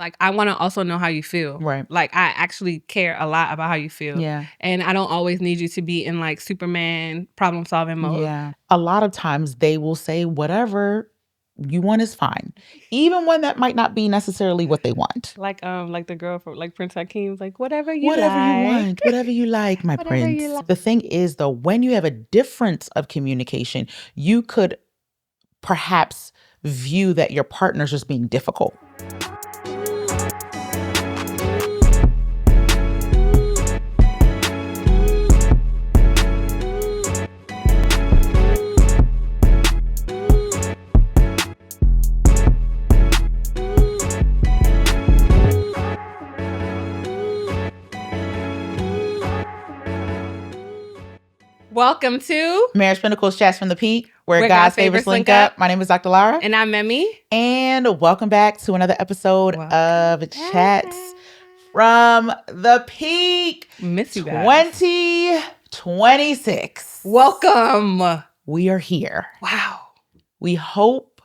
like, I want to also know how you feel. Right. Like, I actually care a lot about how you feel. Yeah. And I don't always need you to be in like Superman problem solving mode. Yeah. A lot of times they will say whatever you want is fine, even when that might not be necessarily what they want. Like the girl from like Prince Hakeem's like, whatever you Whatever like. you want, whatever you like, my Whatever prince. you like. The thing is, though, when you have a difference of communication, you could perhaps view that your partner's just being difficult. Welcome to Marriage Pinnacle's Chats from the Peak, where God's favorites link up. My name is Dr. Lara. And I'm Memi. And welcome back to another episode of Chats from the Peak. Miss you guys. 2026. Welcome. We are here. Wow. We hope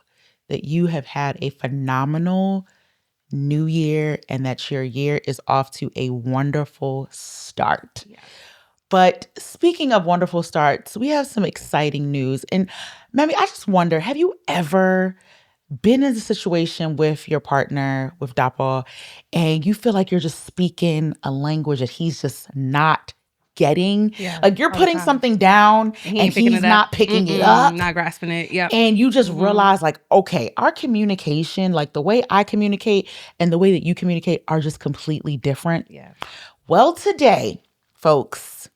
that you have had a phenomenal new year and that your year is off to a wonderful start. Yeah. But speaking of wonderful starts, we have some exciting news. And Memi, I just wonder, have you ever been in a situation with your partner, with Dapo, and you feel like you're just speaking a language that he's just not getting? Yeah, like you're putting something down and he's not picking it up. Not grasping it. Yeah. And you just realize like, okay, our communication, like the way I communicate and the way that you communicate are just completely different. Yeah. Well, today, folks,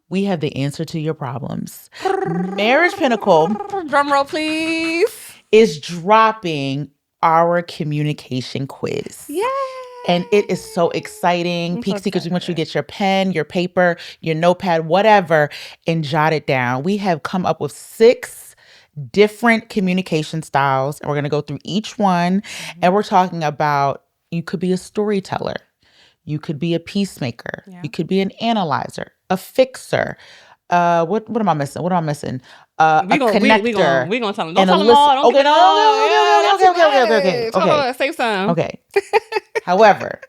we have the answer to your problems. Marriage Pinnacle, drum roll please, is dropping our communication quiz. Yay! And it is so exciting. Peak Seekers, we want you to get your pen, your paper, your notepad, whatever, and jot it down. We have come up with 6 different communication styles, and we're going to go through each one. And we're talking about, you could be a storyteller. You could be a peacemaker. Yeah. You could be an analyzer, a fixer. What am I missing? What am I missing? A connector. We're going to tell them. Don't tell them all. Okay, Okay. Save some. Okay. However,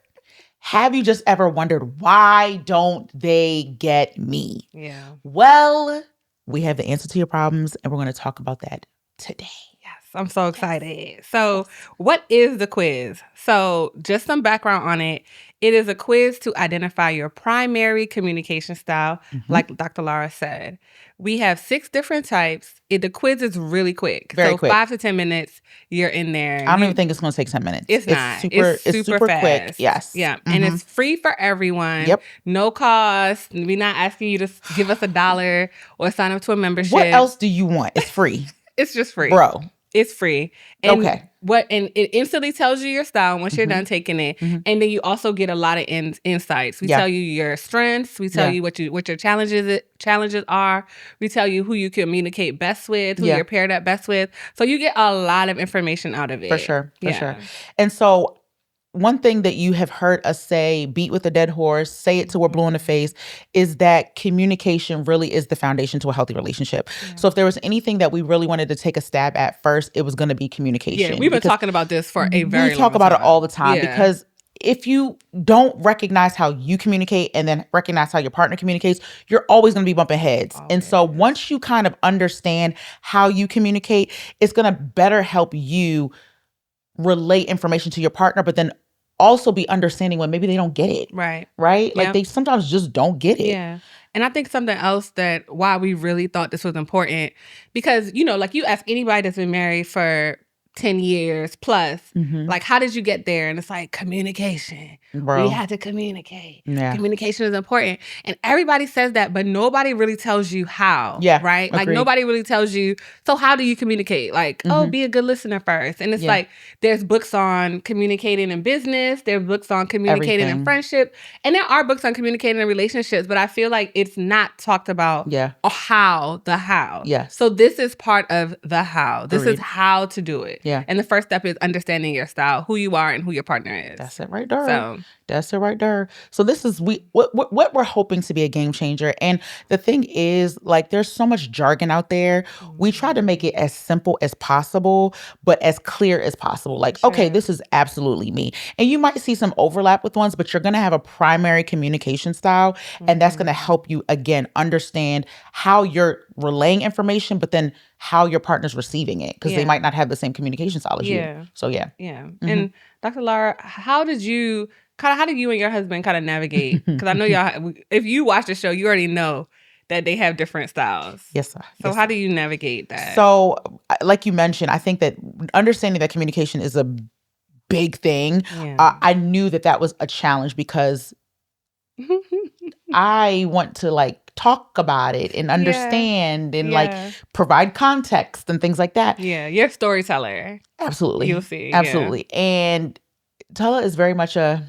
have you just ever wondered, why don't they get me? Yeah. Well, we have the answer to your problems, and we're going to talk about that today. Yes, I'm so excited. So what is the quiz? So just some background on it. It is a quiz to identify your primary communication style, like Dr. Lara said. We have 6 different types. The quiz is really quick. Very quick. 5 to 10 minutes, you're in there. I don't even think it's going to take 10 minutes. It's not. It's super fast. Quick. Yes. Yeah. And it's free for everyone. Yep. No cost. We're not asking you to give us $1 or sign up to a membership. What else do you want? It's free. It's just free. Bro. It's free. And okay. And it instantly tells you your style once you're done taking it. And then you also get a lot of insights. We tell you your strengths. We tell you what your challenges are. We tell you who you communicate best with, who you're paired up best with. So you get a lot of information out of it. For sure. And so one thing that you have heard us say, beat with a dead horse, say it till we're blue in the face, is that communication really is the foundation to a healthy relationship. Yeah. So if there was anything that we really wanted to take a stab at first, it was going to be communication. Yeah, we've been talking about this for a very long time. We talk about it all the time because if you don't recognize how you communicate and then recognize how your partner communicates, you're always going to be bumping heads. Always. And so once you kind of understand how you communicate, it's going to better help you relate information to your partner, but then also be understanding when maybe they don't get it. Right. Like they sometimes just don't get it. Yeah. And I think something else that why we really thought this was important, because, like you ask anybody that's been married for 10 years plus, like, how did you get there? And it's like, communication. Bro. We had to communicate. Yeah. Communication is important. And everybody says that, but nobody really tells you how. Yeah. Right? Agreed. Like, nobody really tells you, so how do you communicate? Like, be a good listener first. And it's like, there's books on communicating in business. There's books on communicating in friendship. And there are books on communicating in relationships, but I feel like it's not talked about the how. Yes. So this is part of the how. This is how to do it. Yeah. And the first step is understanding your style, who you are and who your partner is. That's it right there. That's it right there. So this is what we're hoping to be a game changer. And the thing is, like, there's so much jargon out there. We try to make it as simple as possible, but as clear as possible. Like, okay, this is absolutely me. And you might see some overlap with ones, but you're going to have a primary communication style. And that's going to help you, again, understand how you're relaying information, but then how your partner's receiving it, because they might not have the same communication style as you. So yeah. And Dr. Lara, how did you and your husband kind of navigate? Because I know y'all, if you watch the show, you already know that they have different styles. Yes, sir. So how do you navigate that? So, like you mentioned, I think that understanding that communication is a big thing. I knew that was a challenge because I want to like talk about it and understand and like provide context and things like that. Yeah, you're a storyteller. Absolutely. You'll see. Absolutely. Yeah. And Tella is very much I've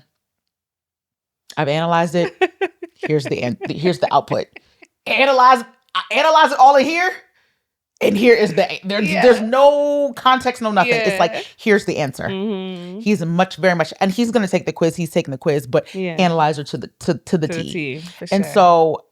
analyzed it. Here's the output. Analyze it all in here. And here is there's no context, no nothing. It's like, here's the answer. He's very much, and he's going to take the quiz. He's taking the quiz, but analyzer to the T. And so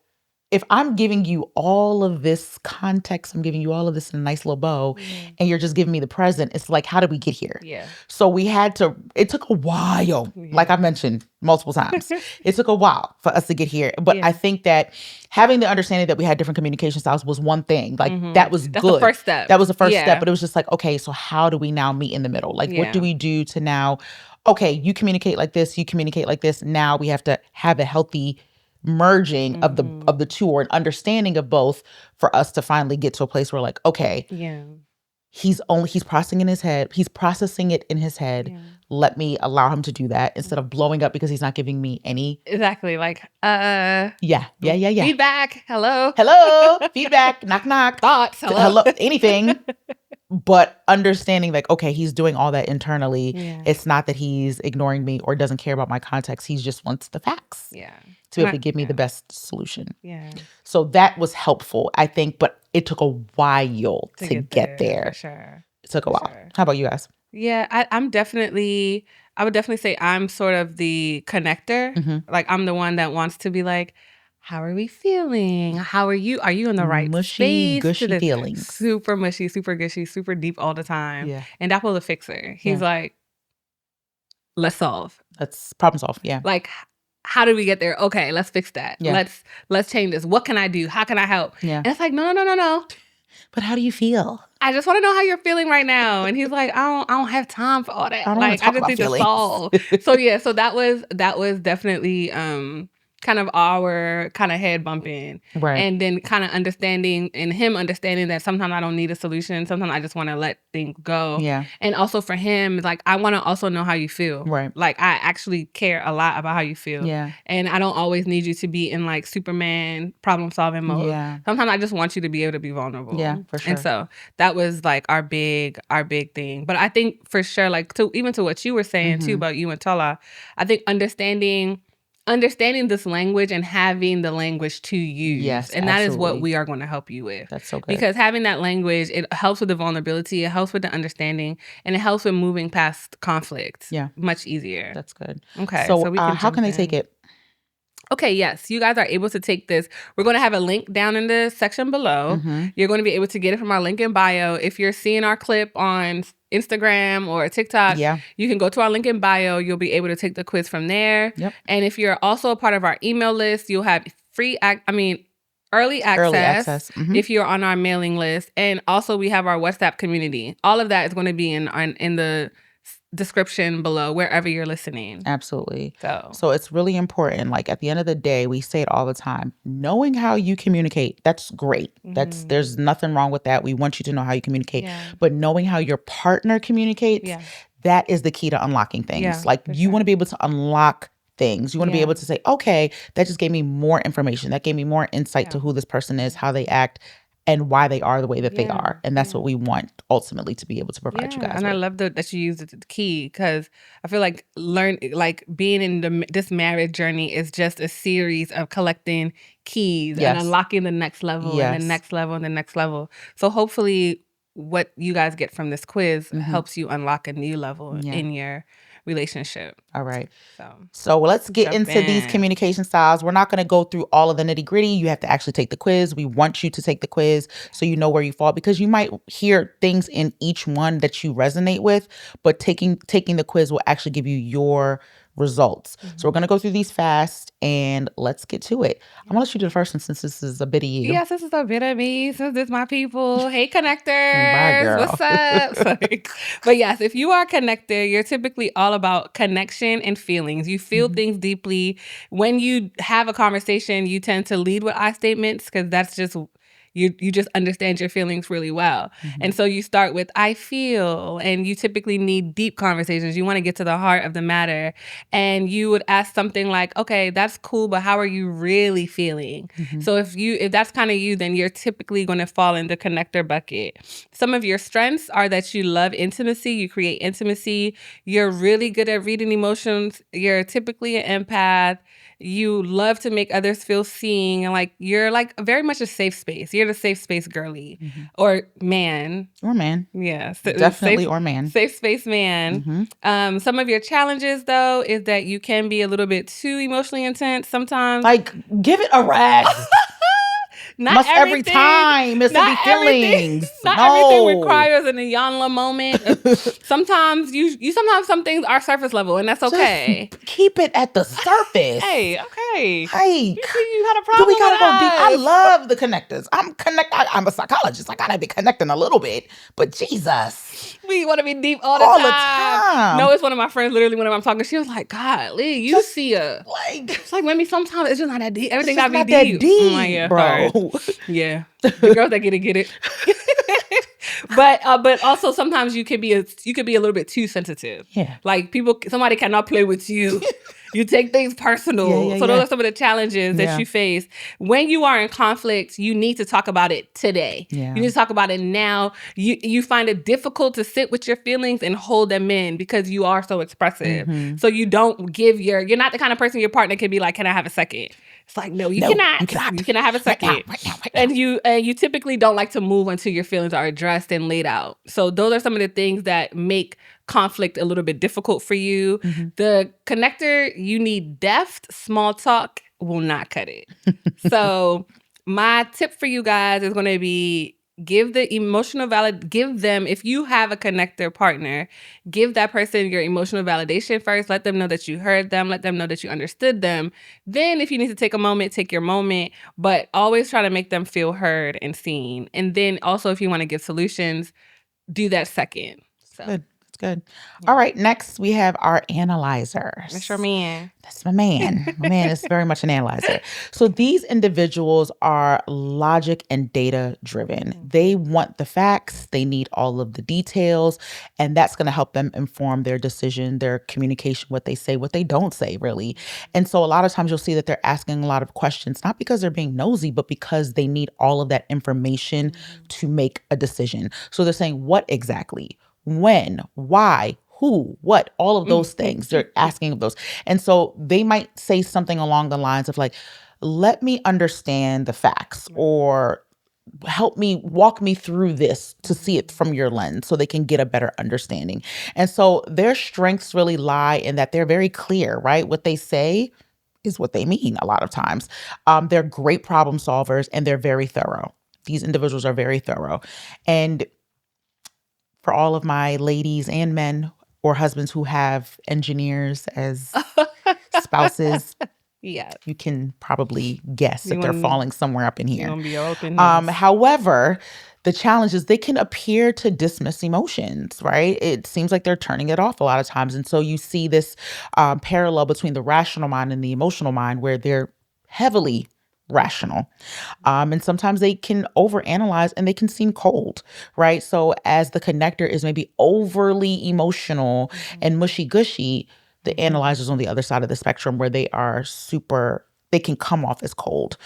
if I'm giving you all of this context, I'm giving you all of this in a nice little bow, and you're just giving me the present, it's like, how did we get here? So it took a while, like I've mentioned multiple times. It took a while for us to get here. But I think that having the understanding that we had different communication styles was one thing. Like, that was good. That's the first step. That was the first step. But it was just like, okay, so how do we now meet in the middle? Like, what do we do to now, okay, you communicate like this, you communicate like this. Now we have to have a healthy merging of the two, or an understanding of both, for us to finally get to a place where, like, okay, he's processing it in his head. Let me allow him to do that instead of blowing up because he's not giving me any like feedback. Hello Feedback. Knock. Thoughts. Hello. Anything. But understanding, like, okay, he's doing all that internally. It's not that he's ignoring me or doesn't care about my context. He just wants the facts. To be able to give me the best solution. So that was helpful, I think, but it took a while to get there. For sure. It took a while. Sure. How about you guys? Yeah, I would definitely say I'm sort of the connector. Like, I'm the one that wants to be like, how are we feeling? How are you? Are you in the right mushy, space? Gushy feelings. Super mushy, super gushy, super deep all the time. And Apple's a fixer. He's like, let's solve. Let's problem solve. Yeah. Like, how did we get there? Okay, let's fix that. Let's change this. What can I do? How can I help? And it's like, no. But how do you feel? I just want to know how you're feeling right now. And he's like, I don't have time for all that. I just need to solve. So that was definitely kind of our kind of head bumping. Right. And then kind of understanding, and him understanding that sometimes I don't need a solution. Sometimes I just want to let things go. Yeah. And also for him, like, I want to also know how you feel. Right. Like, I actually care a lot about how you feel. Yeah. And I don't always need you to be in like Superman problem solving mode. Yeah. Sometimes I just want you to be able to be vulnerable. Yeah, for sure. And so that was like our big thing. But I think for sure, like, even to what you were saying too about you and Tola, I think understanding this language and having the language to use. Yes, and that is what we are going to help you with. That's so good. Because having that language, it helps with the vulnerability, it helps with the understanding, and it helps with moving past conflict. Yeah. Much easier. That's good. Okay. So we can how can they take it? Okay, yes. You guys are able to take this. We're going to have a link down in the section below. You're going to be able to get it from our link in bio. If you're seeing our clip on Instagram or TikTok, you can go to our link in bio. You'll be able to take the quiz from there. Yep. And if you're also a part of our email list, you'll have early access if you're on our mailing list. And also we have our WhatsApp community. All of that is going to be in the description below wherever you're listening. Absolutely. So it's really important. Like, at the end of the day, we say it all the time. Knowing how you communicate, that's great. There's nothing wrong with that. We want you to know how you communicate. But knowing how your partner communicates, that is the key to unlocking things. Like, you want to be able to unlock things. You want to be able to say, okay, that just gave me more information. That gave me more insight to who this person is, how they act, and why they are the way that they are. And that's what we want ultimately to be able to provide you guys and with. I love that you used the key, because I feel like being in this marriage journey is just a series of collecting keys and unlocking the next level and the next level and the next level. So hopefully what you guys get from this quiz helps you unlock a new level in your relationship. All right. So let's get into these communication styles. We're not going to go through all of the nitty gritty. You have to actually take the quiz. We want you to take the quiz so you know where you fall, because you might hear things in each one that you resonate with, but taking the quiz will actually give you your results. So we're going to go through these fast and let's get to it. I'm going to let you do the first one since this is a bit of you. Yes, this is a bit of me. Since this is my people. Hey, connectors. Bye, girl. What's up? But yes, if you are a connector, you're typically all about connection and feelings. You feel things deeply. When you have a conversation, you tend to lead with I statements because that's just... You just understand your feelings really well. And so you start with, I feel, and you typically need deep conversations. You want to get to the heart of the matter. And you would ask something like, okay, that's cool, but how are you really feeling? So if that's kind of you, then you're typically going to fall in the connector bucket. Some of your strengths are that you love intimacy. You create intimacy. You're really good at reading emotions. You're typically an empath. You love to make others feel seen, and like you're like very much a safe space. You're the safe space girly or man. Or man. Yeah. Definitely or man. Safe space man. Some of your challenges, though, is that you can be a little bit too emotionally intense sometimes. Like, give it a rest. Not every time it's to be feelings. Not everything requires an Iyanla moment. Sometimes sometimes some things are surface level, and that's okay. Just keep it at the surface. Hey, okay. Hey, you had a problem. Do we gotta go deep? I love the connectors. I'm a psychologist. I gotta be connecting a little bit, but Jesus, we want to be deep all the time. No, it's one of my friends. Literally, whenever I'm talking, she was like, "Golly, you just see a like." It's like maybe sometimes it's just not that deep. Everything gotta be deep. That deep, like, yeah, bro. Yeah, the girls that get it. But also sometimes you could be a little bit too sensitive. Yeah, like somebody cannot play with you. You take things personal. So those are some of the challenges that you face. When you are in conflict, you need to talk about it today. Yeah. You need to talk about it now. You find it difficult to sit with your feelings and hold them in because you are so expressive. So you don't you're not the kind of person your partner can be like, can I have a second? It's like, no, you cannot. You cannot have a second. Right now. And you typically don't like to move until your feelings are addressed and laid out. So those are some of the things that make conflict a little bit difficult for you. The connector, you need deft. Small talk will not cut it. So my tip for you guys is going to be give them, if you have a connector partner, give that person your emotional validation first. Let them know that you heard them. Let them know that you understood them. Then if you need to take a moment, take your moment, but always try to make them feel heard and seen. And then also if you want to give solutions, do that second. So. Good. Good. All right. Next, we have our analyzers. That's your man. That's my man. My man is very much an analyzer. So these individuals are logic and data driven. They want the facts. They need all of the details. And that's going to help them inform their decision, their communication, what they say, what they don't say, really. And so a lot of times you'll see that they're asking a lot of questions, not because they're being nosy, but because they need all of that information to make a decision. So they're saying, what exactly? When, why, who, what, all of those things. They're asking of those. And so they might say something along the lines of like, let me understand the facts, or walk me through this to see it from your lens so they can get a better understanding. And so their strengths really lie in that they're very clear, right? What they say is what they mean a lot of times. They're great problem solvers and they're very thorough. These individuals are very thorough. And for all of my ladies and men or husbands who have engineers as spouses, you can probably guess that they're falling somewhere up in here. However, the challenge is they can appear to dismiss emotions, right? It seems like they're turning it off a lot of times. And so you see this parallel between the rational mind and the emotional mind, where they're heavily rational. And sometimes they can overanalyze and they can seem cold, right? So as the connector is maybe overly emotional and mushy-gushy, the analyzer's on the other side of the spectrum where they can come off as cold.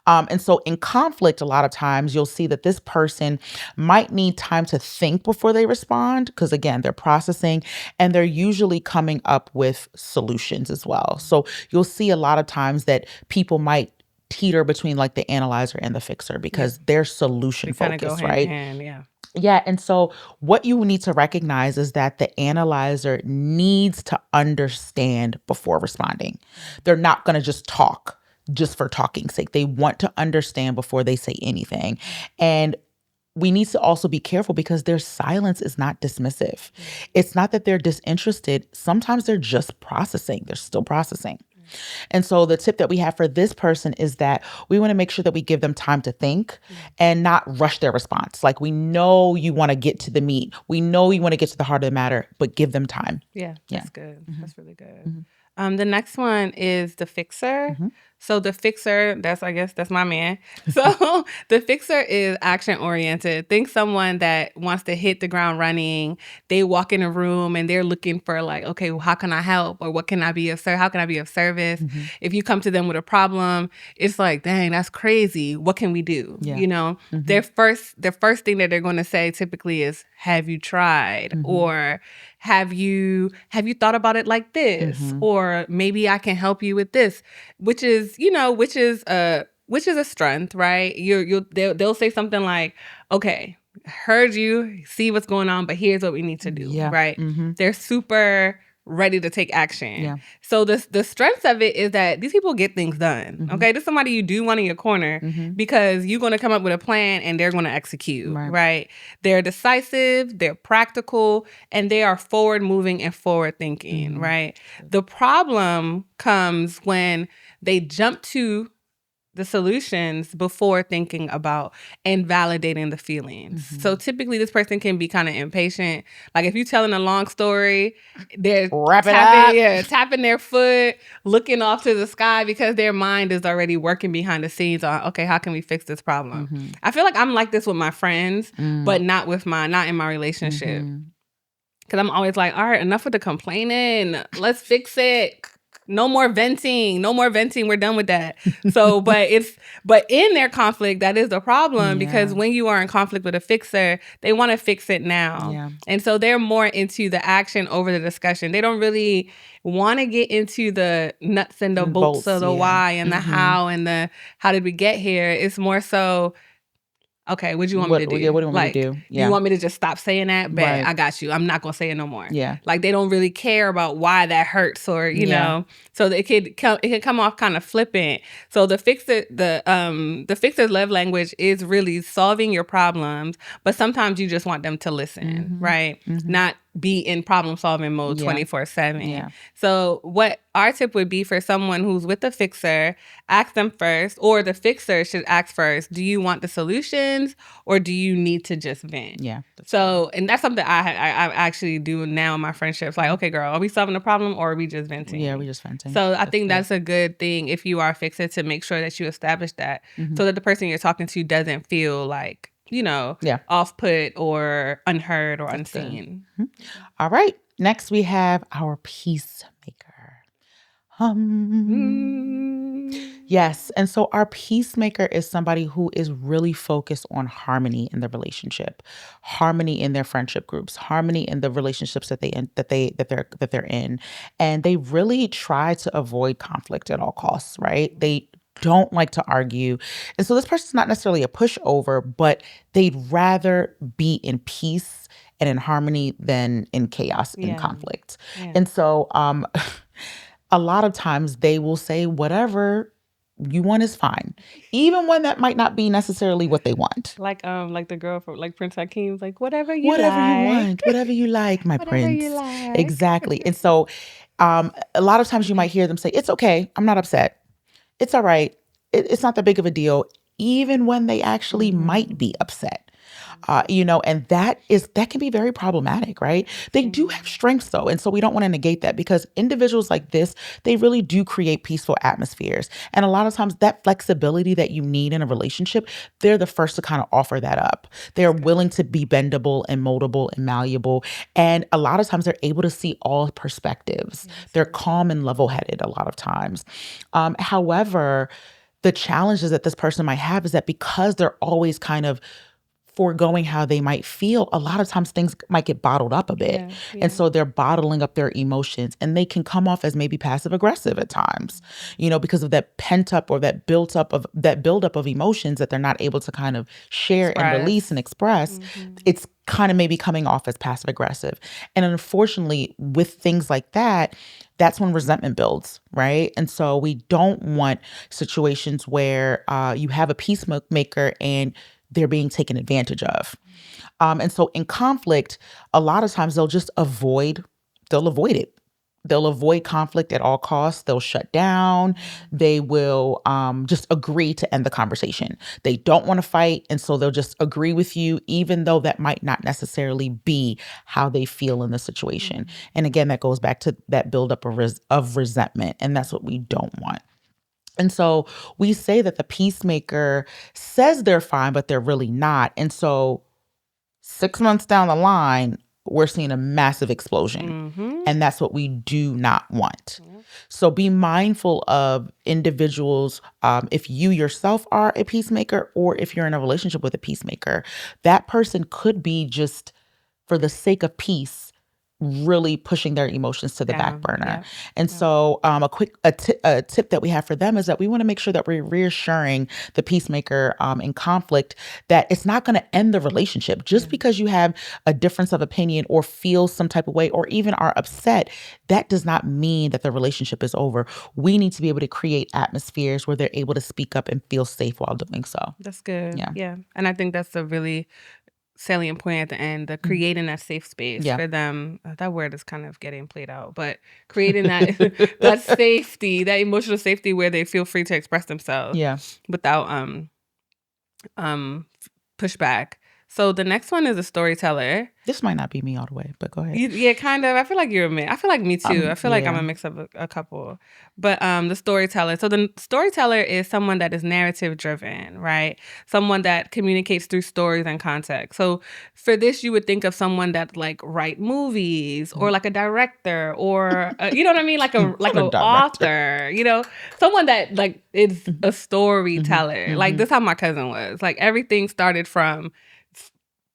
And so in conflict, a lot of times you'll see that this person might need time to think before they respond, because again, they're processing and they're usually coming up with solutions as well. So you'll see a lot of times that people might teeter between like the analyzer and the fixer because they're solution focused, right? Hand, yeah. Yeah. And so what you need to recognize is that the analyzer needs to understand before responding. They're not going to just talk just for talking's sake. They want to understand before they say anything. And we need to also be careful because their silence is not dismissive. It's not that they're disinterested. Sometimes they're just processing. They're still processing. And so the tip that we have for this person is that we want to make sure that we give them time to think and not rush their response. Like, we know you want to get to the meat. We know you want to get to the heart of the matter, but give them time. Yeah, that's good. That's really good. The next one is the fixer. So the fixer, I guess that's my man. So the fixer is action oriented. Think someone that wants to hit the ground running. They walk in a room and they're looking for like, okay, well, how can I help? Or what can I be of service? How can I be of service? If you come to them with a problem, it's like, dang, that's crazy. What can we do? You know, their first thing that they're going to say typically is, have you tried? Or have you thought about it like this? Or maybe I can help you with this, which is a strength, right? They'll say something like, okay, heard you, see what's going on, but here's what we need to do, right? They're super ready to take action. So the strength of it is that these people get things done. Okay, this is somebody you do want in your corner because you're going to come up with a plan and they're going to execute, right? They're decisive, they're practical, and they are forward moving and forward thinking, right? The problem comes when they jump to the solutions before thinking about and validating the feelings. So typically this person can be kind of impatient. Like if you're telling a long story, they're tapping their foot, looking off to the sky because their mind is already working behind the scenes on, okay, how can we fix this problem? I feel like I'm like this with my friends, but not in my relationship. Because I'm always like, all right, enough with the complaining. Let's fix it. No more venting. We're done with that. So, but in their conflict, that is the problem because when you are in conflict with a fixer, they want to fix it now. And so they're more into the action over the discussion. They don't really want to get into the nuts and the bolts of the why and the how and the how did we get here. It's more so, okay, what do you want me to do? Yeah, what do you want me to do? Do you want me to just stop saying that? Bet, I got you. I'm not going to say it no more. Like, they don't really care about why that hurts or, you know. So it could come off kind of flippant. So the fixer's love language is really solving your problems, but sometimes you just want them to listen, right? Not be in problem solving mode 24/7. So what our tip would be for someone who's with the fixer, ask them first, or the fixer should ask first, do you want the solutions or do you need to just vent? So, and that's something I actually do now in my friendships. Like, okay, girl, are we solving a problem or are we just venting? Yeah, we just venting. So I think that's a good thing if you are a fixer to make sure that you establish that so that the person you're talking to doesn't feel like, you know, off-put or unheard or unseen. All right. Next, we have our peacemaker. Yes. And so our peacemaker is somebody who is really focused on harmony in the relationship, harmony in their friendship groups, harmony in the relationships that they're in. And they really try to avoid conflict at all costs, right? They don't like to argue. And so this person's not necessarily a pushover, but they'd rather be in peace and in harmony than in chaos and conflict. And so a lot of times they will say whatever you want is fine, even when that might not be necessarily what they want. Like the girl from like Prince Hakeem's like, whatever you want, whatever you like, my prince. You like. Exactly. And so a lot of times you might hear them say, it's okay, I'm not upset. It's all right. It's not that big of a deal, even when they actually might be upset. And that can be very problematic, right? They do have strengths though. And so we don't want to negate that because individuals like this, they really do create peaceful atmospheres. And a lot of times that flexibility that you need in a relationship, they're the first to kind of offer that up. They're willing to be bendable and moldable and malleable. And a lot of times they're able to see all perspectives. They're calm and level-headed a lot of times. However, the challenges that this person might have is that because they're always kind of foregoing how they might feel, a lot of times things might get bottled up a bit. And so they're bottling up their emotions, and they can come off as maybe passive aggressive at times, because of that pent up or that buildup of emotions that they're not able to kind of share and release and express. It's kind of maybe coming off as passive aggressive. And unfortunately, with things like that, that's when resentment builds, right? And so we don't want situations where you have a peacemaker and they're being taken advantage of. And so in conflict, a lot of times they'll avoid it. They'll avoid conflict at all costs. They'll shut down. They will just agree to end the conversation. They don't want to fight. And so they'll just agree with you, even though that might not necessarily be how they feel in the situation. And again, that goes back to that buildup of resentment. And that's what we don't want. And so we say that the peacemaker says they're fine, but they're really not. And so 6 months down the line, we're seeing a massive explosion. And that's what we do not want. So be mindful of individuals. If you yourself are a peacemaker, or if you're in a relationship with a peacemaker, that person could be just for the sake of peace, really pushing their emotions to the back burner. And so a tip that we have for them is that we want to make sure that we're reassuring the peacemaker in conflict that it's not going to end the relationship. Just because you have a difference of opinion or feel some type of way or even are upset, that does not mean that the relationship is over. We need to be able to create atmospheres where they're able to speak up and feel safe while doing so. That's good. Yeah. And I think that's a really salient point at the end, the creating that safe space for them. That word is kind of getting played out, but creating that that safety, that emotional safety where they feel free to express themselves without pushback. So the next one is a storyteller. This might not be me all the way, but go ahead. Yeah, kind of. I feel like you're a mix. I feel like me too. I feel like I'm a mix of a couple. But the storyteller. So the storyteller is someone that is narrative driven, right? Someone that communicates through stories and context. So for this, you would think of someone that like write movies or like a director or you know what I mean, like an author. Someone that like is a storyteller. Like this, is how my cousin was. Like everything started from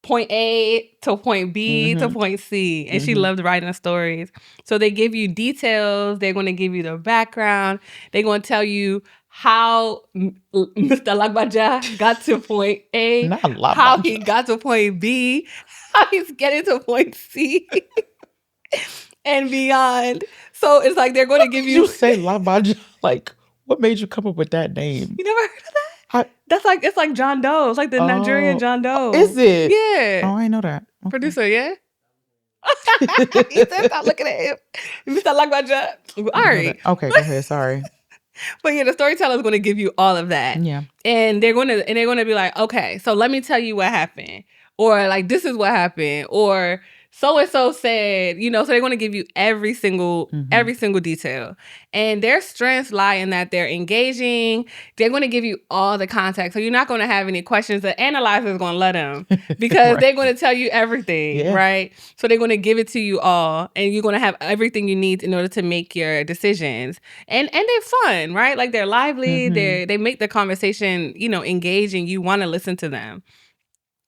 point A to point B to point C. And she loved writing stories. So they give you details. They're going to give you the background. They're going to tell you how Mr. Lagbaja got to point A, how he got to point B, how he's getting to point C, and beyond. So it's like they're going to give you... You say Lagbaja, like, what made you come up with that name? You never heard of that? It's like John Doe. It's like the Nigerian John Doe. Is it? Yeah. Oh, I know that. Okay. Producer, yeah? He said, stop looking at him. Mr. Lagbaja. All right. Okay, go ahead. Sorry. But yeah, the storyteller is going to give you all of that. Yeah. And they're going to be like, okay, so let me tell you what happened. Or like, this is what happened. Or so-and-so said, so they're going to give you every single detail. And their strengths lie in that they're engaging. They're going to give you all the context. So you're not going to have any questions. The analyzer is going to let them because they're going to tell you everything, right? So they're going to give it to you all. And you're going to have everything you need in order to make your decisions. And they're fun, right? Like they're lively. They make the conversation, engaging. You want to listen to them.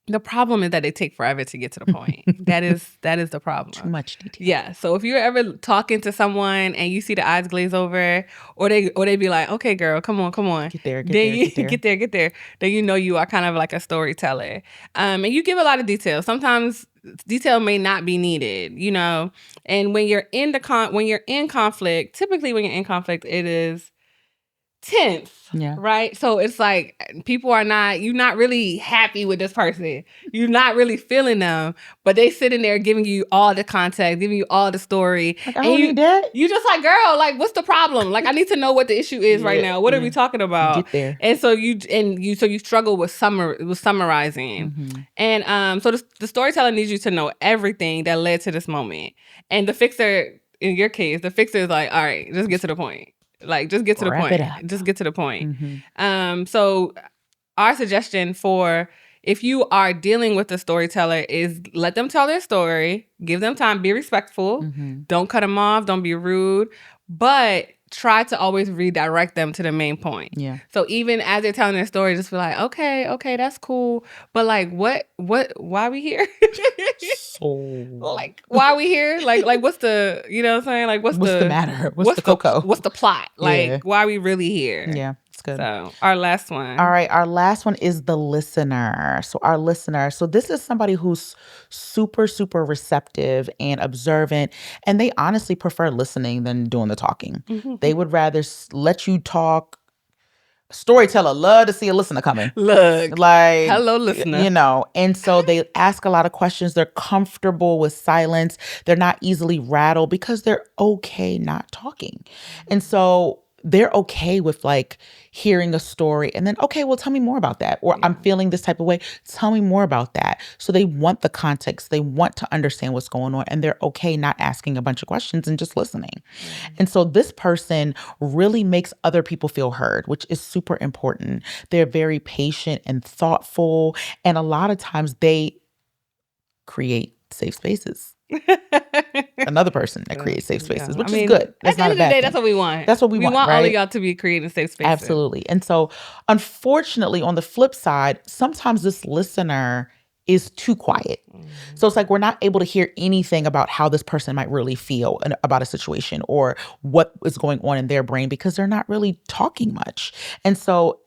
The problem is that they take forever to get to the point. That is the problem. Too much detail. Yeah. So if you're ever talking to someone and you see the eyes glaze over, or they be like, "Okay, girl, come on, get there, get there," then you are kind of like a storyteller. And you give a lot of detail. Sometimes detail may not be needed, And when you're in conflict, typically when you're in conflict, it is tense, right? So it's like you're not really happy with this person. You're not really feeling them, but they sitting there giving you all the context, giving you all the story. Like, I don't need that. You just like, girl, like, what's the problem? Like, I need to know what the issue is right now. What are we talking about? Get there. And so you struggle with summarizing. And so the storyteller needs you to know everything that led to this moment. And the fixer, in your case, the fixer is like, all right, just get to the point. Like, just get to the point. Just get to the point. So our suggestion for if you are dealing with a storyteller is let them tell their story. Give them time. Be respectful. Don't cut them off. Don't be rude. But try to always redirect them to the main point. Yeah. So even as they're telling their story, just be like, okay, that's cool. But like, why are we here? So like, why are we here? Like, what's the, you know what I'm saying? Like, what's the matter? What's the cocoa? What's the plot? Like, Yeah. why are we really here? Yeah, it's good. So our last one. All right, our last one is the listener. So this is somebody who's super, super receptive and observant, and they honestly prefer listening than doing the talking. They would rather let you talk. Storyteller, love to see a listener coming. Look, like, hello, listener. You know, and so they ask a lot of questions. They're comfortable with silence. They're not easily rattled because they're okay not talking. And so they're okay with like hearing a story and then, okay, well, tell me more about that. Or I'm feeling this type of way. Tell me more about that. So they want the context. They want to understand what's going on. And they're okay not asking a bunch of questions and just listening. And so this person really makes other people feel heard, which is super important. They're very patient and thoughtful. And a lot of times they create safe spaces. Another person that creates safe spaces, which is good. That's not a bad thing. That's what we want. That's what we want. We want right? all of y'all to be creating safe spaces. Absolutely. And so, unfortunately, on the flip side, sometimes this listener is too quiet. So it's like we're not able to hear anything about how this person might really feel about a situation or what is going on in their brain because they're not really talking much. And so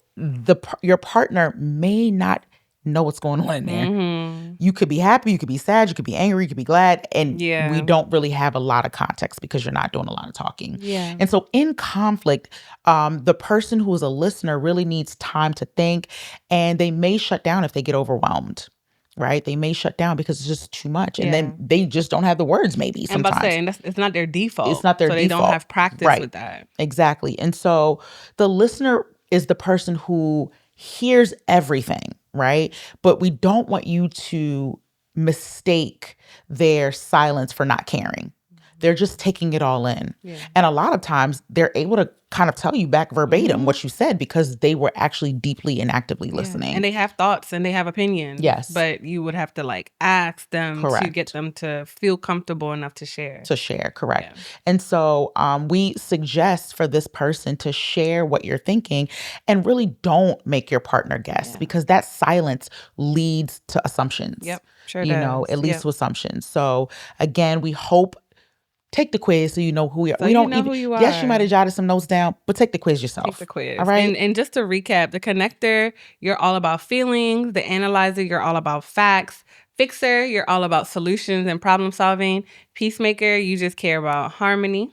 your partner may not know what's going on in there. You could be happy, you could be sad, you could be angry, you could be glad, and we don't really have a lot of context because you're not doing a lot of talking. And so in conflict, the person who is a listener really needs time to think, and they may shut down if they get overwhelmed. Right? They may shut down because it's just too much. And then they just don't have the words maybe sometimes. And it's not their default. It's not their default. So they don't have practice with that. Exactly. And so the listener is the person who hears everything, right? But we don't want you to mistake their silence for not caring. They're just taking it all in. And a lot of times they're able to kind of tell you back verbatim what you said because they were actually deeply and actively listening. And they have thoughts and they have opinions. Yes. But you would have to like ask them to get them to feel comfortable enough to share. Correct. And so we suggest for this person to share what you're thinking and really don't make your partner guess because that silence leads to assumptions. Sure you does. know, at least to assumptions. So again, we hope take the quiz so you know who you are. So we don't know who you are. Yes, you might have jotted some notes down, but take the quiz yourself. Take the quiz. All right. And just to recap, the connector, you're all about feelings. The analyzer, you're all about facts. Fixer, you're all about solutions and problem solving. Peacemaker, you just care about harmony.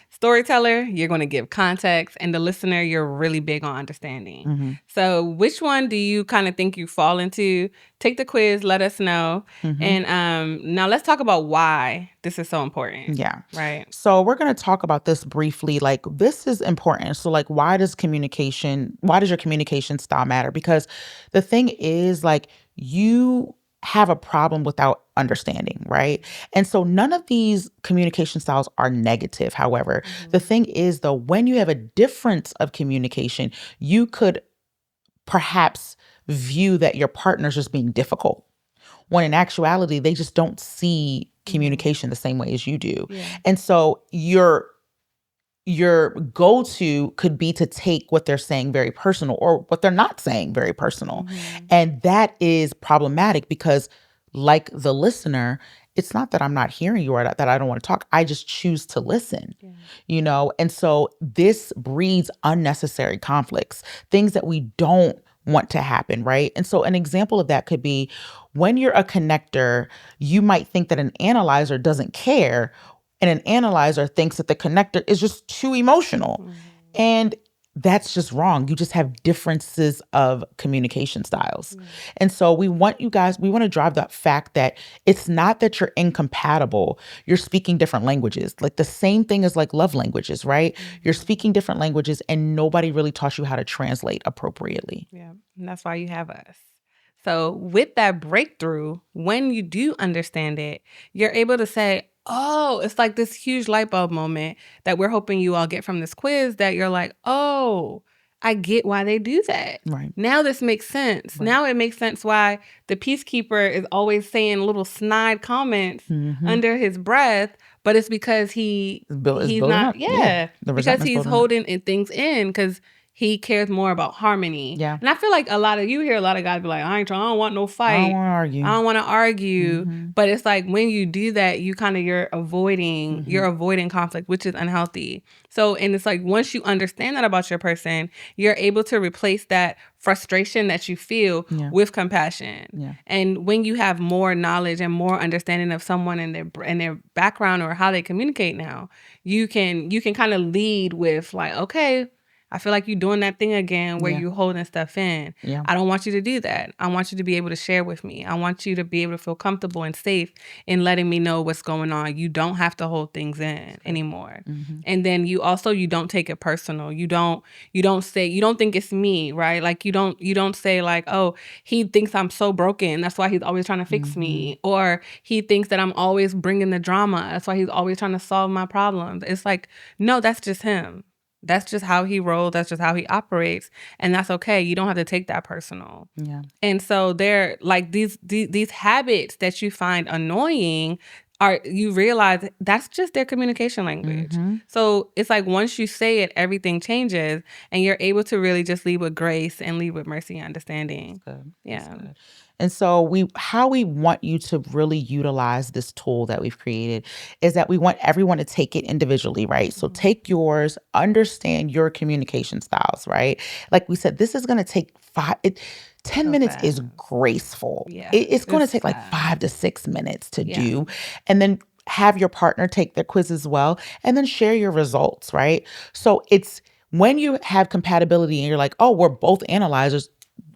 Storyteller, you're going to give context. And the listener, you're really big on understanding. So which one do you kind of think you fall into? Take the quiz, let us know. And now let's talk about why this is so important. Yeah. Right. So we're going to talk about this briefly. Like, this is important. So like, why does your communication style matter? Because the thing is, like, you have a problem without understanding, right? And so none of these communication styles are negative. However, the thing is, though, when you have a difference of communication, you could perhaps view that your partner's just being difficult, when in actuality, they just don't see communication the same way as you do. And so your go-to could be to take what they're saying very personal or what they're not saying very personal. And that is problematic because, like the listener, it's not that I'm not hearing you or that I don't want to talk. I just choose to listen, you know? And so this breeds unnecessary conflicts, things that we don't want to happen, right? And so an example of that could be when you're a connector, you might think that an analyzer doesn't care, and an analyzer thinks that the connector is just too emotional. And that's just wrong. You just have differences of communication styles. And so we want to drive that fact that it's not that you're incompatible. You're speaking different languages. Like the same thing as like love languages, right? You're speaking different languages and nobody really taught you how to translate appropriately. Yeah. And that's why you have us. So with that breakthrough, when you do understand it, you're able to say, oh, it's like this huge light bulb moment that we're hoping you all get from this quiz, that you're like, oh, I get why they do that. Right. Now this makes sense. Right. Now it makes sense why the peacekeeper is always saying little snide comments under his breath, but it's because he's not, because he's holding things in because he cares more about harmony. Yeah. And I feel like you hear a lot of guys be like, I don't want no fight. I don't want to argue. But it's like when you do that, you're avoiding conflict, which is unhealthy. So, and it's like once you understand that about your person, you're able to replace that frustration that you feel with compassion. Yeah. And when you have more knowledge and more understanding of someone and their background or how they communicate now, you can kind of lead with like, okay, I feel like you're doing that thing again where you're holding stuff in. Yeah. I don't want you to do that. I want you to be able to share with me. I want you to be able to feel comfortable and safe in letting me know what's going on. You don't have to hold things in anymore. And then you don't take it personal. You don't think it's me, right? Like you don't say like, oh, he thinks I'm so broken. That's why he's always trying to fix me. Or he thinks that I'm always bringing the drama. That's why he's always trying to solve my problems. It's like, no, that's just him. That's just how he rolls. That's just how he operates. And that's okay. You don't have to take that personal. Yeah. And so they're like these habits that you find annoying you realize that's just their communication language. So it's like once you say it, everything changes and you're able to really just lead with grace and lead with mercy and understanding. That's good. Yeah. That's good. And so how we want you to really utilize this tool that we've created is that we want everyone to take it individually, right? So take yours, understand your communication styles, right? Like we said, this is going to take 10 minutes fast. Is graceful. Yeah, it's going to take like 5 to 6 minutes to do. And then have your partner take their quiz as well and then share your results, right? So it's when you have compatibility and you're like, oh, we're both analyzers,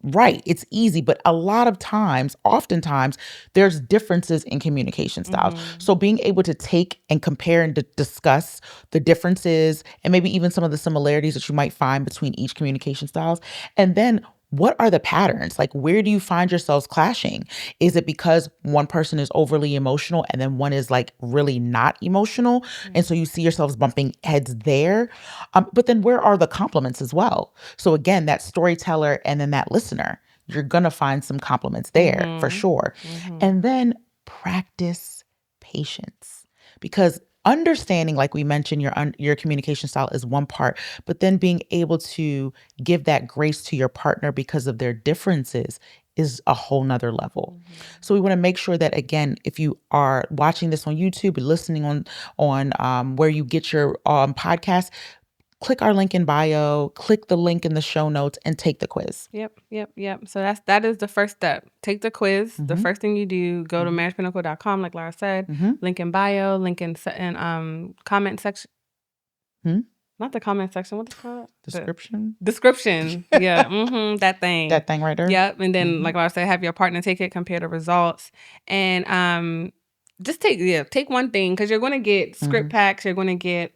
right, it's easy, but oftentimes, there's differences in communication styles. So being able to take and compare and discuss the differences and maybe even some of the similarities that you might find between each communication styles, and then what are the patterns? Like, where do you find yourselves clashing? Is it because one person is overly emotional and then one is like really not emotional? And so you see yourselves bumping heads there. But then where are the compliments as well? So again, that storyteller and then that listener, you're going to find some compliments there for sure. And then practice patience, because understanding, like we mentioned, your communication style is one part, but then being able to give that grace to your partner because of their differences is a whole nother level. So we want to make sure that, again, if you are watching this on YouTube, listening on where you get your podcast, click our link in bio, click the link in the show notes, and take the quiz. Yep. So that is the first step. Take the quiz. The first thing you do, go to marriagepinnacle.com, like Lara said. Link in bio, link in comment section. Not the comment section. What's it called? Description. Yeah. That thing. That thing right there. Yep. And then, like Lara said, have your partner take it, compare the results, and just take one thing, because you're going to get script packs. You're going to get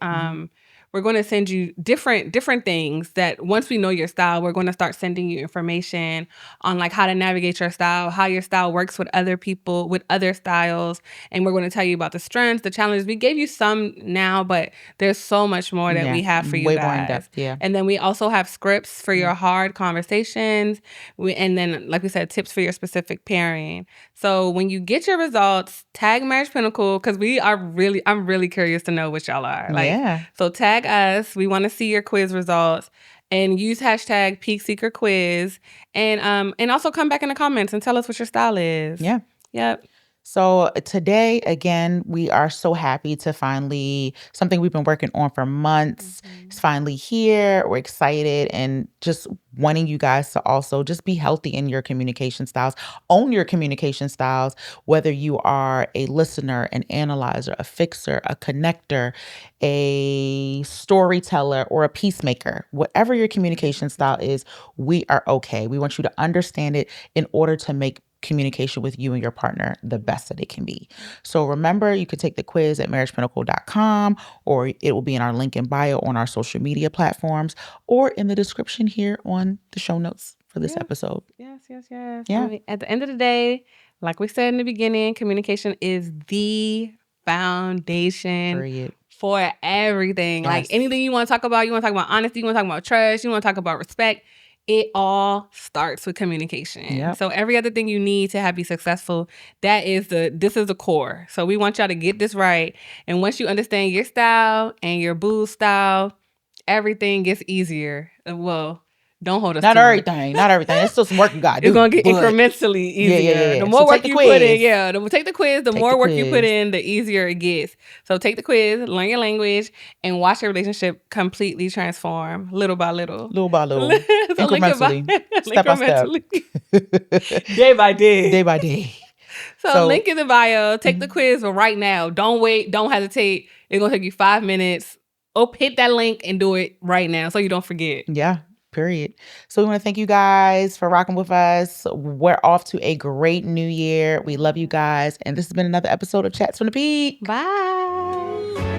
we're going to send you different things that once we know your style, we're going to start sending you information on like how to navigate your style, how your style works with other people, with other styles. And we're going to tell you about the strengths, the challenges. We gave you some now, but there's so much more that we have for you way guys. More in depth, yeah. And then we also have scripts for your hard conversations. And then, like we said, tips for your specific pairing. So when you get your results, tag Marriage Pinnacle, because I'm really curious to know what y'all are. So tag us. We want to see your quiz results, and use hashtag #PeakSeekerQuiz, and also come back in the comments and tell us what your style is. Yeah. Yep. So today, again, we are so happy to something we've been working on for months. It's finally here. We're excited and just wanting you guys to also just be healthy in your communication styles. Own your communication styles, whether you are a listener, an analyzer, a fixer, a connector, a storyteller, or a peacemaker. Whatever your communication style is, we are okay. We want you to understand it in order to make communication with you and your partner the best that it can be. So remember, you can take the quiz at marriagepinnacle.com, or it will be in our link in bio on our social media platforms, or in the description here on the show notes for this episode. Yes. Yeah. I mean, at the end of the day, like we said in the beginning, communication is the foundation for everything. Yes. Like anything you want to talk about honesty, you want to talk about trust, you want to talk about respect. it all starts with communication. Yep. So every other thing you need to be successful, this is the core. So we want y'all to get this right. And once you understand your style and your boo's style, everything gets easier. Well, don't hold us Not to everything. Not everything. It's still some work you got to do. It's going to get incrementally easier. Yeah. The more work you put in, take the quiz. The more work you put in, the easier it gets. So take the quiz, learn your language, and watch your relationship completely transform little by little. Little by little. Incrementally. Step by step. Day by day. Day by day. So link in the bio. Take the quiz right now. Don't wait. Don't hesitate. It's going to take you 5 minutes. Hit that link and do it right now so you don't forget. Yeah. Period. So we want to thank you guys for rocking with us. We're off to a great new year. We love you guys. And this has been another episode of Chats from the Peak. Bye.